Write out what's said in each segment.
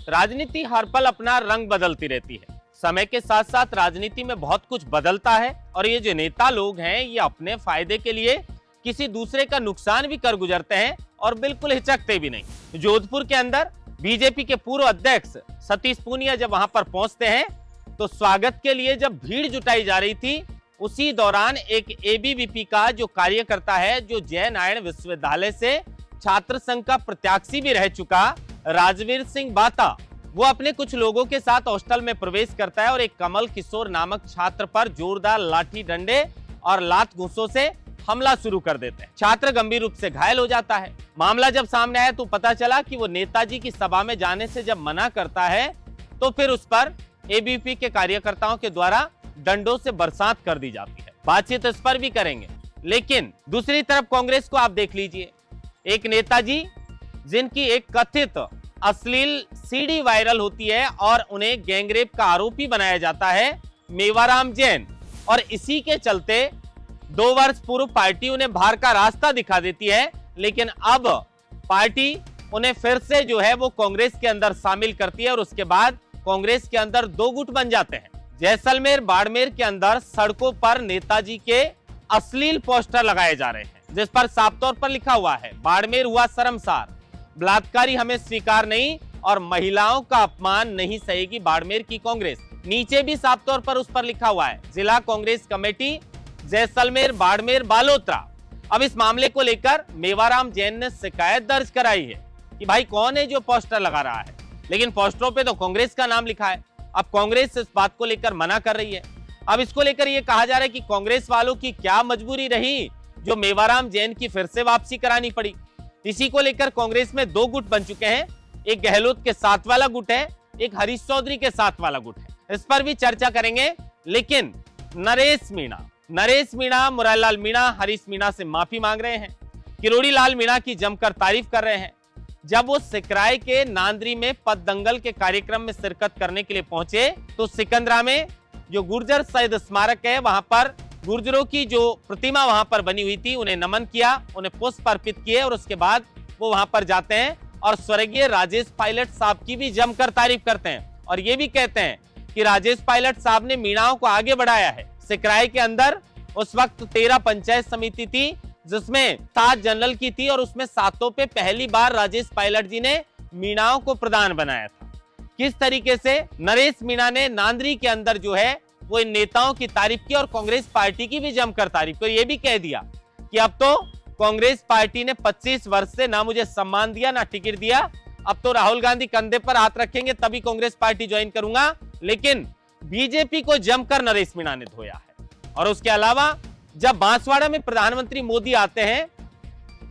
राजनीति हर पल अपना रंग बदलती रहती है। समय के साथ साथ राजनीति में बहुत कुछ बदलता है और ये जो नेता लोग हैं ये अपने फायदे के लिए किसी दूसरे का नुकसान भी कर गुजरते हैं और बिल्कुल हिचकते भी नहीं। जोधपुर के अंदर बीजेपी के पूर्व अध्यक्ष सतीश पूनिया जब वहां पर पहुंचते हैं तो स्वागत के लिए जब भीड़ जुटाई जा रही थी, उसी दौरान एक एबीवीपी का जो कार्यकर्ता है, जो जयनारायण विश्वविद्यालय से छात्र संघ का प्रत्याशी भी रह चुका राजवीर सिंह बाता, वो अपने कुछ लोगों के साथ हॉस्टल में प्रवेश करता है और एक कमल किशोर नामक छात्र पर जोरदार लाठी डंडे और लात घूंसों से हमला शुरू कर देते हैं। छात्र गंभीर रूप से घायल हो जाता है। मामला जब सामने आया तो पता चला कि वो नेताजी की सभा में जाने से जब मना करता है तो फिर उस पर एबीवीपी के कार्यकर्ताओं के द्वारा डंडों से बरसात कर दी जाती है। बातचीत इस पर भी करेंगे, लेकिन दूसरी तरफ कांग्रेस को आप देख लीजिए। एक नेताजी जिनकी एक कथित अश्लील सीडी वायरल होती है और उन्हें गैंगरेप का आरोपी बनाया जाता है, मेवाराम जैन, और इसी के चलते 2 वर्ष पूर्व पार्टी उन्हें बाहर का रास्ता दिखा देती है, लेकिन अब पार्टी उन्हें फिर से जो है वो कांग्रेस के अंदर शामिल करती है और उसके बाद कांग्रेस के अंदर 2 गुट बन जाते हैं। जैसलमेर बाड़मेर के अंदर सड़कों पर नेताजी के अश्लील पोस्टर लगाए जा रहे हैं, जिस पर साफ तौर पर लिखा हुआ है, बाड़मेर हुआ शर्मसार, बलात्कारी हमें स्वीकार नहीं और महिलाओं का अपमान नहीं सहेगी बाड़मेर की कांग्रेस। नीचे भी साफ तौर पर उस पर लिखा हुआ है, जिला कांग्रेस कमेटी जैसलमेर बाड़मेर बालोतरा। अब इस मामले को लेकर मेवाराम जैन ने शिकायत दर्ज कराई है कि भाई कौन है जो पोस्टर लगा रहा है, लेकिन पोस्टरों पे तो कांग्रेस का नाम लिखा है। अब कांग्रेस इस बात को लेकर मना कर रही है। अब इसको लेकर यह कहा जा रहा है कि कांग्रेस वालों की क्या मजबूरी रही जो मेवाराम जैन की फिर से वापसी करानी पड़ी। इसी को लेकर कांग्रेस में 2 गुट बन चुके हैं। एक गहलोत के साथ वाला गुट है, एक हरीश चौधरी के साथ वाला गुट है। इस पर भी चर्चा करेंगे, लेकिन नरेश मीणा मुरारीलाल मीणा हरीश मीणा से माफी मांग रहे हैं। किरोड़ी लाल मीणा की जमकर तारीफ कर रहे हैं। जब वो सिकराय के नांदरी में पद दंगल के कार्यक्रम में शिरकत करने के लिए पहुंचे तो सिकंदरा में जो गुर्जर शहीद स्मारक है, वहां पर गुर्जरों की जो प्रतिमा वहां पर बनी हुई थी, उन्हें नमन किया, उन्हें पुष्प अर्पित किए और उसके बाद वो वहां पर जाते हैं और स्वर्गीय राजेश पायलट साहब की भी जमकर तारीफ करते हैं और ये भी कहते हैं कि राजेश पायलट साहब ने मीणाओं को आगे बढ़ाया है। सिकराय के अंदर उस वक्त 13 पंचायत समिति थी, जिसमें 7 जनरल की थी और उसमें 7 पे पहली बार राजेश पायलट जी ने मीणाओं को प्रधान बनाया था। किस तरीके से नरेश मीणा ने नांदरी के अंदर जो है वो इन नेताओं की तारीफ की और कांग्रेस पार्टी की भी जमकर तारीफ की। ये भी कह दिया कि अब तो कांग्रेस पार्टी ने 25 वर्ष से ना मुझे सम्मान दिया ना टिकट दिया, अब तो राहुल गांधी कंधे पर हाथ रखेंगे तभी कांग्रेस पार्टी ज्वाइन करूंगा। लेकिन बीजेपी को जमकर नरेश मीणा ने धोया है। और उसके अलावा जब बांसवाड़ा में प्रधानमंत्री मोदी आते हैं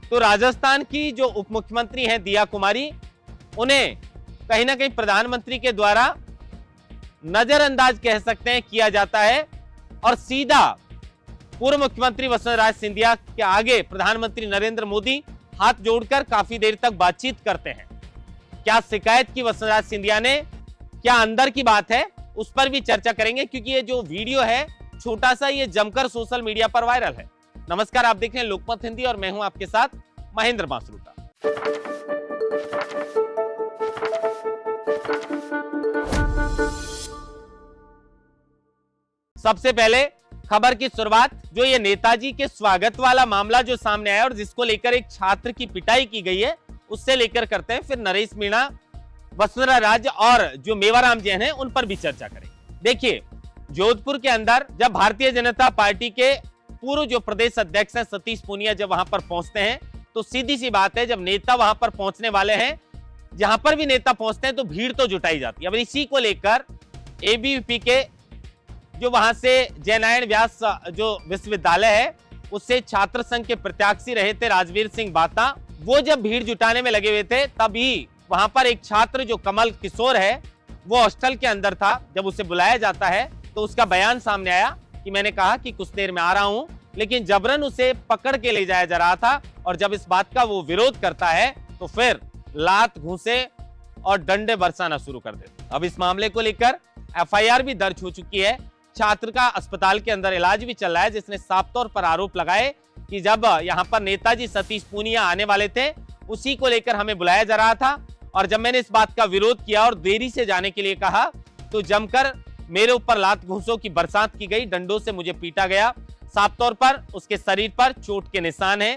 तो राजस्थान की जो उप मुख्यमंत्री हैं दिया कुमारी, उन्हें कहीं ना कहीं प्रधानमंत्री के द्वारा नजरअंदाज कह सकते हैं किया जाता है और सीधा पूर्व मुख्यमंत्री वसुंधरा सिंधिया के आगे प्रधानमंत्री नरेंद्र मोदी हाथ जोड़कर काफी देर तक बातचीत करते हैं। क्या शिकायत की वसुंधरा सिंधिया ने, क्या अंदर की बात है, उस पर भी चर्चा करेंगे, क्योंकि ये जो वीडियो है छोटा सा, ये जमकर सोशल मीडिया पर वायरल है। नमस्कार, आप देख रहे हैं लोकमत हिंदी और मैं हूं आपके साथ महेंद्र मासरूका। सबसे पहले खबर की शुरुआत जो ये नेताजी के स्वागत वाला मामला जो सामने आया और जिसको लेकर एक छात्र की पिटाई की गई है, उससे लेकर करते हैं, फिर नरेश मीणा, वसुंधरा राजे और जो मेवाराम जैन है उन पर भी चर्चा करेंगे। देखिए, जोधपुर के अंदर जब भारतीय जनता पार्टी के पूर्व जो प्रदेश अध्यक्ष हैं सतीश पूनिया जब वहां पर पहुंचते हैं तो सीधी सी बात है, जब नेता वहां पर पहुंचने वाले हैं, जहां पर भी नेता पहुंचते हैं तो भीड़ तो जुटाई जाती है। अब इसी को लेकर एबीवीपी के जो वहां से जयनारायण व्यास जो विश्वविद्यालय है उससे छात्र संघ के प्रत्याशी रहे थे राजवीर सिंह बाता, वो जब भीड़ जुटाने में लगे हुए थे तभी वहां पर एक छात्र जो कमल किशोर है वो हॉस्टल के अंदर था। जब उसे बुलाया जाता है तो उसका बयान सामने आया कि मैंने कहा कि कुछ देर में आ रहा हूं, लेकिन जबरन उसे पकड़ के ले जाया जा रहा था और जब इस बात का वो विरोध करता है तो फिर लात घूंसे और डंडे बरसाना शुरू कर देते। अब इस मामले को लेकर एफआईआर भी दर्ज हो चुकी है। छात्र का अस्पताल के अंदर इलाज भी चल रहा है, जिसने साफ तौर पर आरोप लगाए कि जब यहाँ पर नेताजी सतीश पूनिया आने वाले थे उसी को लेकर हमें बुलाया जा रहा था और जब मैंने इस बात का विरोध किया और देरी से जाने के लिए कहा तो जमकर मेरे ऊपर लात घूंसों की बरसात की गई, डंडों से मुझे पीटा गया। साफ तौर पर उसके शरीर पर चोट के निशान हैं।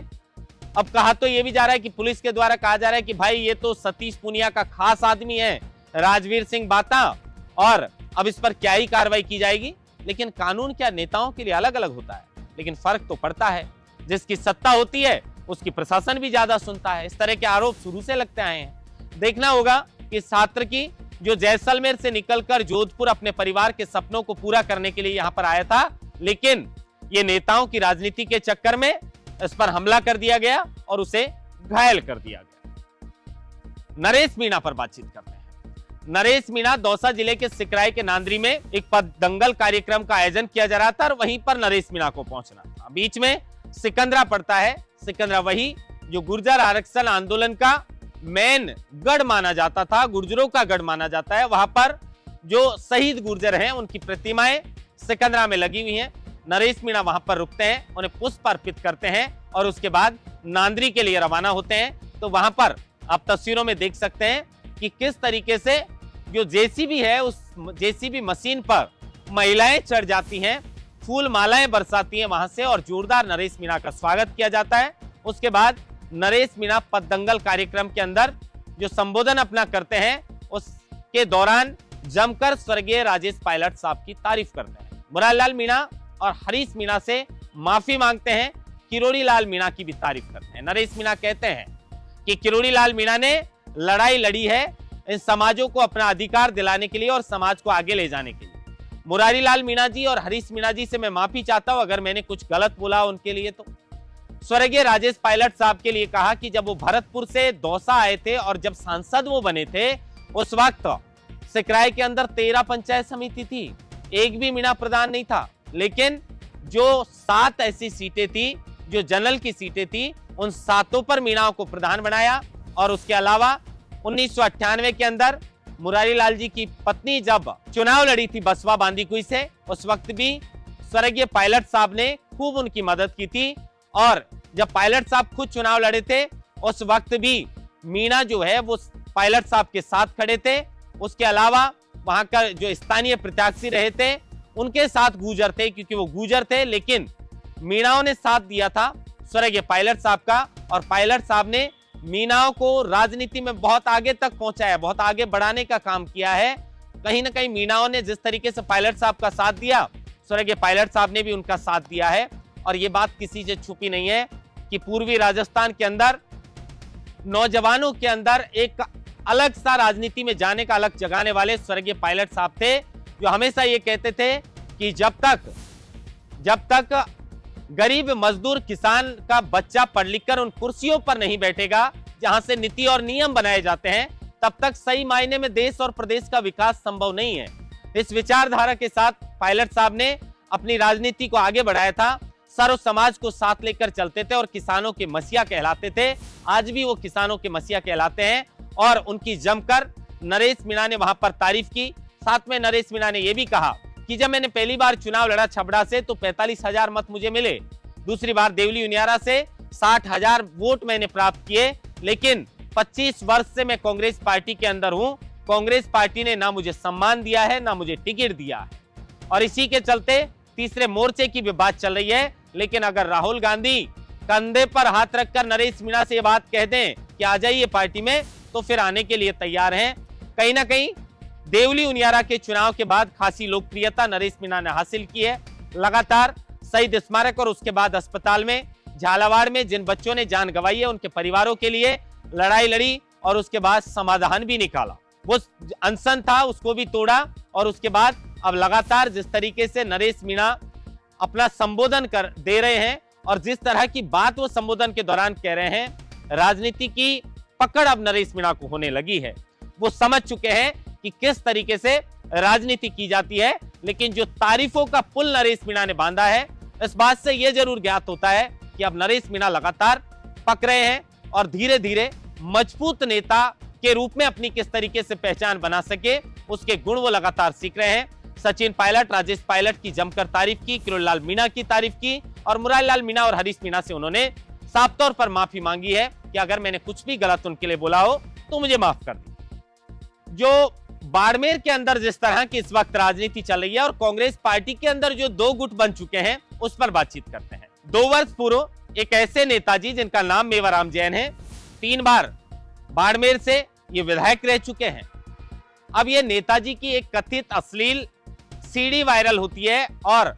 अब कहा तो यह भी जा रहा है कि पुलिस के द्वारा कहा जा रहा है कि भाई ये तो सतीश पूनिया का खास आदमी है, राजवीर सिंह बाता, और अब इस पर क्या ही कार्रवाई की जाएगी। लेकिन कानून क्या नेताओं के लिए अलग अलग होता है, लेकिन फर्क तो पड़ता है। जिसकी सत्ता होती है उसकी प्रशासन भी ज्यादा सुनता है। इस तरह के आरोप शुरू से लगते आए हैं। देखना होगा कि छात्र की जो जैसलमेर से निकलकर जोधपुर अपने परिवार के सपनों को पूरा करने के लिए यहां पर आया था, लेकिन ये नेताओं की राजनीति के चक्कर में इस पर हमला कर दिया गया और उसे घायल कर दिया गया। नरेश मीणा पर बातचीत करते हैं। नरेश मीणा दौसा जिले के सिकराई के नांदरी में एक पद दंगल कार्यक्रम का आयोजन किया जा रहा था और वहीं पर नरेश मीणा को पहुंचना था। बीच में सिकंदरा पड़ता है। सिकंदरा वही जो गुर्जर आरक्षण आंदोलन का मेन गढ़ माना जाता था, गुर्जरों का गढ़ माना जाता है। वहां पर जो शहीद गुर्जर हैं उनकी प्रतिमाएं सिकंदरा में लगी हुई हैं। नरेश मीणा वहां पर रुकते हैं, उन्हें पुष्प अर्पित करते हैं और उसके बाद नांदरी के लिए रवाना होते हैं। तो वहां पर आप तस्वीरों में देख सकते हैं कि किस तरीके से जो जेसीबी है उस जेसीबी मशीन पर महिलाएं चढ़ जाती हैं, फूल मालाएं बरसाती हैं वहां से और जोरदार नरेश मीणा का स्वागत किया जाता है। उसके बाद नरेश मीणा पद दंगल कार्यक्रम के अंदर जो संबोधन अपना करते हैं उसके दौरान जमकर स्वर्गीय राजेश पायलट साहब की तारीफ करते हैं। मुरारीलाल मीणा और हरीश मीणा से माफी मांगते हैं। किरोड़ी लाल मीणा की भी तारीफ करते हैं। नरेश मीणा कहते हैं कि किरोड़ी लाल मीणा ने लड़ाई लड़ी है इन समाजों को अपना अधिकार दिलाने के लिए और समाज को आगे ले जाने के लिए। मुरारीलाल मीणा जी और हरीश मीणा जी से मैं माफी चाहता हूं अगर मैंने कुछ गलत बोला उनके लिए। तो स्वर्गीय राजेश पायलट साहब के लिए कहा कि जब वो भरतपुर से दौसा आए थे और जब सांसद वो बने थे उस वक्त सिकराई के अंदर 13 पंचायत समिति थी, एक भी मीणा प्रधान नहीं था। लेकिन जो 7 ऐसी सीटें थी जो जनरल की सीटें थी उन 7 पर मीणाओं को प्रधान बनाया। और उसके अलावा 1998 के अंदर मुरारीलाल जी की पत्नी जब चुनाव लड़ी थी बसवा बांदीकुई से, उस वक्त भी स्वर्गीय पायलट साहब ने खूब उनकी मदद की थी। और जब पायलट साहब खुद चुनाव लड़े थे उस वक्त भी मीणा जो है वो पायलट साहब के साथ खड़े थे। उसके अलावा वहां का जो स्थानीय प्रत्याशी रहे थे उनके साथ गुर्जर थे, क्योंकि वो गुर्जर थे, लेकिन मीणाओं ने साथ दिया था स्वर्गीय पायलट साहब का। और पायलट साहब ने मीणाओं को राजनीति में बहुत आगे तक पहुंचाया, बहुत आगे बढ़ाने का काम किया है। कहीं ना कहीं मीणाओं ने जिस तरीके से पायलट साहब का साथ दिया, स्वर्गीय पायलट साहब ने भी उनका साथ दिया है। और ये बात किसी से छुपी नहीं है कि पूर्वी राजस्थान के अंदर नौजवानों के अंदर एक अलग सा राजनीति में जाने का अलग जगाने वाले स्वर्गीय पायलट साहब थे, जो हमेशा ये कहते थे कि जब तक गरीब मजदूर किसान का बच्चा पढ़ लिखकर उन कुर्सियों पर नहीं बैठेगा जहां से नीति और नियम बनाए जाते हैं, तब तक सही मायने में देश और प्रदेश का विकास संभव नहीं है। इस विचारधारा के साथ पायलट साहब ने अपनी राजनीति को आगे बढ़ाया था। सर्व समाज को साथ लेकर चलते थे और किसानों के मसीहा कहलाते थे। आज भी वो किसानों के मसीहा कहलाते हैं और उनकी जमकर नरेश मीणा ने वहां पर तारीफ की। साथ में नरेश मीणा ने यह भी कहा कि जब मैंने पहली बार चुनाव लड़ा छबड़ा से तो 45,000 मत मुझे मिले, दूसरी बार देवली उनियारा से 60,000 वोट मैंने प्राप्त किए, लेकिन 25 वर्ष से मैं कांग्रेस पार्टी के अंदर हूं। कांग्रेस पार्टी ने ना मुझे सम्मान दिया है ना मुझे टिकट दिया है। और इसी के चलते तीसरे मोर्चे की भी बात चल रही है। लेकिन अगर राहुल गांधी कंधे पर हाथ रखकर नरेश मीणा से ये बात कह दें कि आ जाइए पार्टी में, तो फिर आने के लिए तैयार हैं। कहीं ना कहीं देवली उनियारा के चुनाव के बाद खासी लोकप्रियता नरेश मीणा ने हासिल की है। लगातार शहीद स्मारक और उसके बाद अस्पताल में, झालावाड़ में जिन बच्चों ने जान गंवाई है उनके परिवारों के लिए लड़ाई लड़ी और उसके बाद समाधान भी निकाला। वो अनशन था उसको भी तोड़ा और उसके बाद अब लगातार जिस तरीके से नरेश मीणा अपना संबोधन कर दे रहे हैं और जिस तरह की बात वो संबोधन के दौरान कह रहे हैं, राजनीति की पकड़ अब नरेश मीणा को होने लगी है। वो समझ चुके हैं कि किस तरीके से राजनीति की जाती है। लेकिन जो तारीफों का पुल नरेश मीणा ने बांधा है, इस बात से यह जरूर ज्ञात होता है कि अब नरेश मीणा लगातार पक रहे हैं और धीरे धीरे मजबूत नेता के रूप में अपनी किस तरीके से पहचान बना सके उसके गुण वो लगातार सीख रहे हैं। सचिन पायलट, राजेश पायलट की जमकर तारीफ की, किरोड़ीलाल मीणा की तारीफ की और मुरारीलाल मीणा और हरीश मीणा से उन्होंने साफ तौर पर माफी मांगी है कि अगर मैंने कुछ भी गलत उनके लिए बोला हो तो मुझे माफ कर दीजिए। जो बाड़मेर के अंदर जिस तरह की इस वक्त राजनीति चल रही है और कांग्रेस पार्टी के अंदर जो दो गुट बन चुके हैं उस पर बातचीत करते हैं। 2 वर्ष पूर्व एक ऐसे नेताजी जिनका नाम मेवाराम जैन है, 3 बार बाड़मेर से ये विधायक रह चुके हैं। अब ये नेताजी की एक कथित अश्लील सीडी वायरल होती है और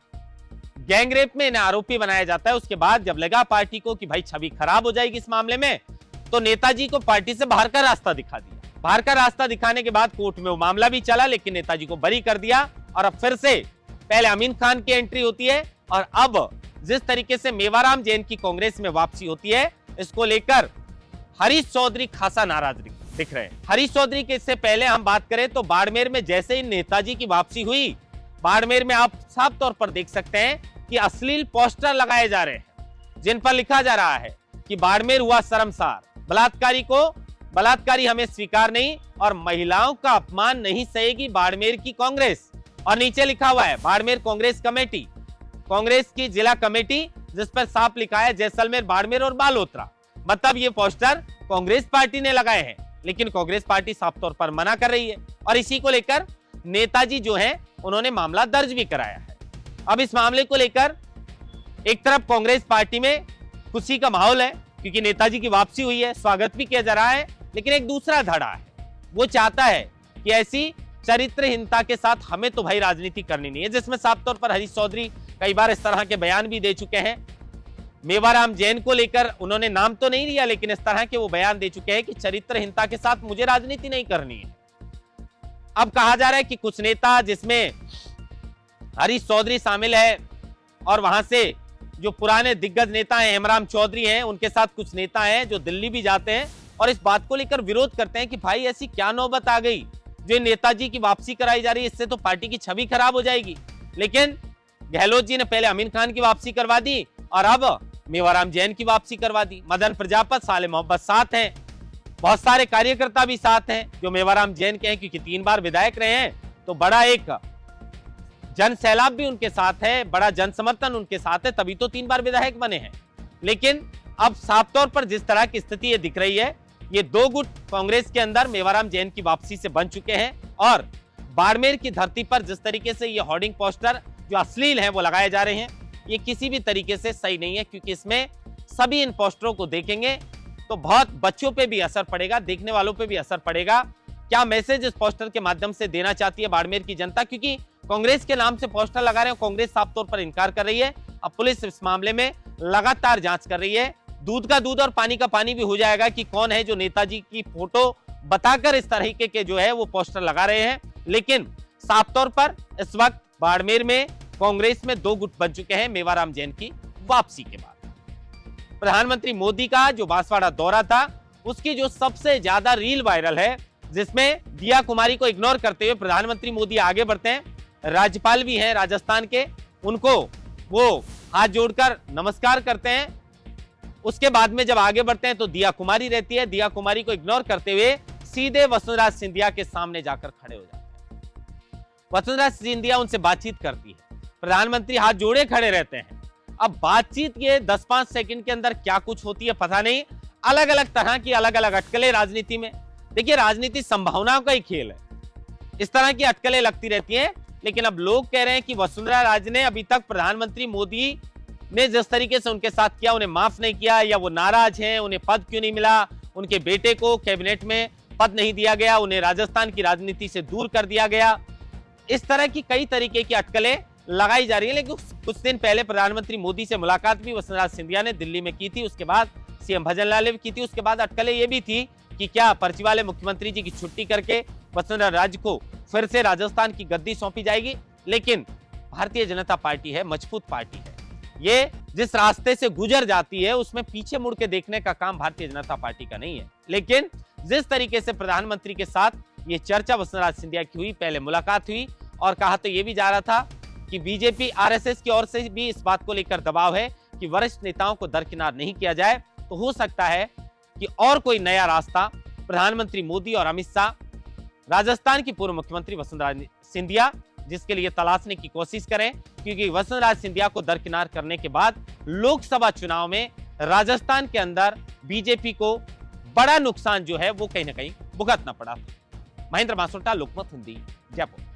गैंगरेप में इन्हें आरोपी बनाया जाता है। उसके बाद जब लगा पार्टी को कि भाई छवि खराब हो जाएगी इस मामले में, तो नेताजी को पार्टी से बाहर का रास्ता दिखा दिया। बाहर का रास्ता दिखाने के बाद कोर्ट में वो मामला भी चला, लेकिन नेताजी को बरी कर दिया। और अब फिर से पहले अमीन खान की एंट्री होती है और अब जिस तरीके से मेवाराम जैन की कांग्रेस में वापसी होती है, इसको लेकर हरीश चौधरी खासा नाराज दिख रहे हैं। हरीश चौधरी के इससे पहले हम बात करें तो बाड़मेर में जैसे ही नेताजी की वापसी हुई, बाड़मेर में आप साफ तौर पर देख सकते हैं कि अश्लील पोस्टर लगाए जा रहे हैं जिन पर लिखा जा रहा है कि बाड़मेर हुआ शर्मसार, बलात्कारी हमें स्वीकार नहीं और महिलाओं का अपमान नहीं सहेगी बाड़मेर की कांग्रेस। और नीचे लिखा हुआ है बाड़मेर कांग्रेस कमेटी, कांग्रेस की जिला कमेटी, जिस पर साफ लिखा है जैसलमेर, बाड़मेर और बालोतरा। मतलब ये पोस्टर कांग्रेस पार्टी ने लगाए हैं, लेकिन कांग्रेस पार्टी साफ तौर पर मना कर रही है और इसी को लेकर नेताजी जो है उन्होंने मामला दर्ज भी कराया है। अब इस मामले को लेकर एक तरफ कांग्रेस पार्टी में खुशी का माहौल है क्योंकि नेताजी की वापसी हुई है, स्वागत भी किया जा रहा है, लेकिन एक दूसरा धड़ा है, वो चाहता है कि ऐसी चरित्रहीनता के साथ हमें तो भाई राजनीति करनी नहीं है, जिसमें साफ तौर पर हरीश चौधरी कई बार इस तरह के बयान भी दे चुके हैं। मेवाराम जैन को लेकर उन्होंने नाम तो नहीं लिया, लेकिन इस तरह के वो बयान दे चुके हैं कि चरित्रहीनता के साथ मुझे राजनीति नहीं करनी है। अब कहा जा रहा है कि कुछ नेता, जिसमें हरीश चौधरी शामिल है और वहां से जो पुराने दिग्गज नेता हैं हेमराम चौधरी हैं, उनके साथ कुछ नेता हैं जो दिल्ली भी जाते हैं और इस बात को लेकर विरोध करते हैं कि भाई ऐसी क्या नौबत आ गई जो नेताजी की वापसी कराई जा रही है, इससे तो पार्टी की छवि खराब हो जाएगी। लेकिन गहलोत जी ने पहले अमीन खान की वापसी करवा दी और अब मेवाराम जैन की वापसी करवा दी। मदन प्रजापत, साले मोहब्बत साथ हैं, बहुत सारे कार्यकर्ता भी साथ हैं जो मेवाराम जैन के हैं, क्योंकि 3 बार विधायक रहे हैं तो बड़ा एक जन सैलाब भी उनके साथ है, बड़ा जन समर्थन उनके साथ है, तभी तो 3 बार विधायक बने हैं। लेकिन अब साफ तौर पर जिस तरह की स्थिति ये दिख रही है, ये 2 गुट कांग्रेस के अंदर मेवाराम जैन की वापसी से बन चुके हैं और बाड़मेर की धरती पर जिस तरीके से ये होर्डिंग पोस्टर जो अश्लील हैं वो लगाए जा रहे हैं, ये किसी भी तरीके से सही नहीं है, क्योंकि इसमें सभी इन पोस्टरों को देखेंगे तो बहुत बच्चों पे भी असर पड़ेगा, देखने वालों पे भी असर पड़ेगा। क्या मैसेज इस पोस्टर के माध्यम से देना चाहती है बाड़मेर की जनता, क्योंकि कांग्रेस के नाम से पोस्टर लगा रहे हैं, कांग्रेस साफ तौर पर इनकार कर रही है। अब पुलिस इस मामले में लगातार जांच कर रही है, दूध का दूध और पानी का पानी भी हो जाएगा कि कौन है जो नेताजी की फोटो बताकर इस तरीके के जो है वो पोस्टर लगा रहे हैं। लेकिन साफ तौर पर इस वक्त बाड़मेर में कांग्रेस में 2 गुट बन चुके हैं मेवाराम जैन की वापसी के बाद। प्रधानमंत्री मोदी का जो बांसवाड़ा दौरा था उसकी जो सबसे ज्यादा रील वायरल है, जिसमें दिया कुमारी को इग्नोर करते हुए प्रधानमंत्री मोदी आगे बढ़ते हैं, राज्यपाल भी हैं राजस्थान के, उनको वो हाथ जोड़कर नमस्कार करते हैं। उसके बाद में जब आगे बढ़ते हैं तो दिया कुमारी रहती है, दिया कुमारी को इग्नोर करते हुए सीधे वसुंधरा सिंधिया के सामने जाकर खड़े हो जाते हैं। वसुंधरा सिंधिया उनसे बातचीत करती है, प्रधानमंत्री हाथ जोड़े खड़े रहते हैं। अब बातचीत के 10-5 सेकंड के अंदर क्या कुछ होती है पता नहीं, अलग अलग तरह की अलग अलग अटकलें राजनीति में। देखिए, राजनीति संभावनाओं का ही खेल है, इस तरह की अटकलें लगती रहती हैं। लेकिन अब लोग कह रहे हैं कि वसुंधरा राजे ने अभी तक प्रधानमंत्री मोदी ने जिस तरीके से उनके साथ किया, उन्हें माफ नहीं किया, या वो नाराज हैं, उन्हें पद क्यों नहीं मिला, उनके बेटे को कैबिनेट में पद नहीं दिया गया, उन्हें राजस्थान की राजनीति से दूर कर दिया गया। इस तरह की कई तरीके की अटकलें लगाई जा रही है। लेकिन कुछ दिन पहले प्रधानमंत्री मोदी से मुलाकात भी वसुंधरा सिंधिया ने दिल्ली में की थी, उसके बाद सीएम भजनलाल ने भी की थी। उसके बाद अटकलें ये भी थी कि क्या पर्ची वाले मुख्यमंत्री जी की छुट्टी करके वसुंधरा राजे को फिर से राजस्थान की गद्दी सौंपी जाएगी। लेकिन भारतीय जनता पार्टी है, मजबूत पार्टी है, ये जिस रास्ते से गुजर जाती है उसमें पीछे मुड़ के देखने का काम भारतीय जनता पार्टी का नहीं है। लेकिन जिस तरीके से प्रधानमंत्री के साथ ये चर्चा वसुंधरा सिंधिया की हुई, पहले मुलाकात हुई और कहा तो ये भी जा रहा था कि बीजेपी आरएसएस की ओर से भी इस बात को लेकर दबाव है कि वरिष्ठ नेताओं को दरकिनार नहीं किया जाए, तो हो सकता है कि और कोई नया रास्ता प्रधानमंत्री मोदी और अमित शाह राजस्थान की पूर्व मुख्यमंत्री वसुंधरा सिंधिया जिसके लिए तलाशने की कोशिश करें, क्योंकि वसुंधरा सिंधिया को दरकिनार करने के बाद लोकसभा चुनाव में राजस्थान के अंदर बीजेपी को बड़ा नुकसान जो है वो कहीं ना कहीं भुगतना पड़ा। महेंद्र मासोटा, लोकमत हिंदी, जयपुर।